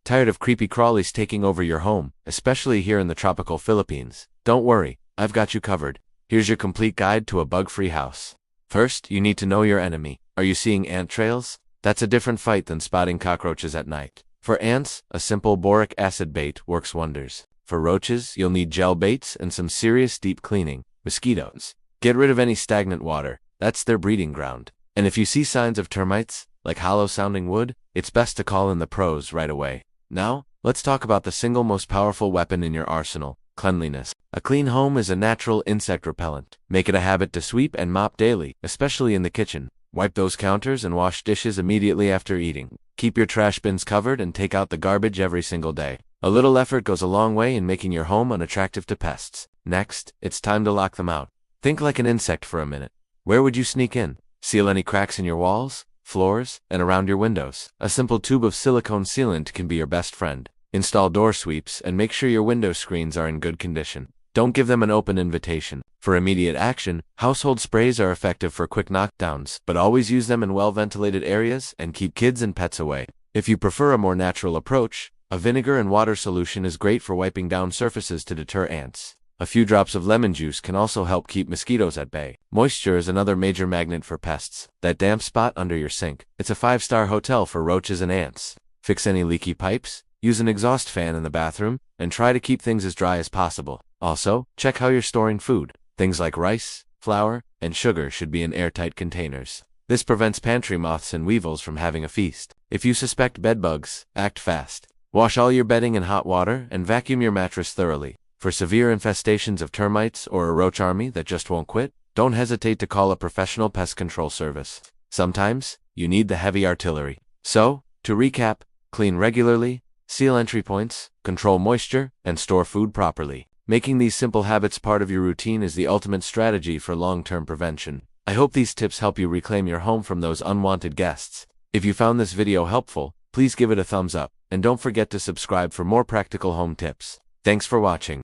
Tired of creepy crawlies taking over your home, especially here in the tropical Philippines? Don't worry, I've got you covered. Here's your complete guide to a bug-free house. First, you need to know your enemy. Are you seeing ant trails? That's a different fight than spotting cockroaches at night. For ants, a simple boric acid bait works wonders. For roaches, you'll need gel baits and some serious deep cleaning. Mosquitoes, get rid of any stagnant water. That's their breeding ground. And if you see signs of termites, like hollow-sounding wood, it's best to call in the pros right away. Now, let's talk about the single most powerful weapon in your arsenal: cleanliness. A clean home is a natural insect repellent. Make it a habit to sweep and mop daily, especially in the kitchen. Wipe those counters and wash dishes immediately after eating. Keep your trash bins covered and take out the garbage every single day. A little effort goes a long way in making your home unattractive to pests. Next, it's time to lock them out. Think like an insect for a minute. Where would you sneak in? Seal any cracks in your walls, floors, and around your windows. A simple tube of silicone sealant can be your best friend. Install door sweeps and make sure your window screens are in good condition. Don't give them an open invitation. For immediate action, household sprays are effective for quick knockdowns, but always use them in well-ventilated areas and keep kids and pets away. If you prefer a more natural approach, a vinegar and water solution is great for wiping down surfaces to deter ants. A few drops of lemon juice can also help keep mosquitoes at bay. Moisture is another major magnet for pests. That damp spot under your sink, it's a 5-star hotel for roaches and ants. Fix any leaky pipes, use an exhaust fan in the bathroom, and try to keep things as dry as possible. Also, check how you're storing food. Things like rice, flour, and sugar should be in airtight containers. This prevents pantry moths and weevils from having a feast. If you suspect bedbugs, act fast. Wash all your bedding in hot water and vacuum your mattress thoroughly. For severe infestations of termites or a roach army that just won't quit, don't hesitate to call a professional pest control service. Sometimes, you need the heavy artillery. So, to recap, clean regularly, seal entry points, control moisture, and store food properly. Making these simple habits part of your routine is the ultimate strategy for long-term prevention. I hope these tips help you reclaim your home from those unwanted guests. If you found this video helpful, please give it a thumbs up, and don't forget to subscribe for more practical home tips. Thanks for watching.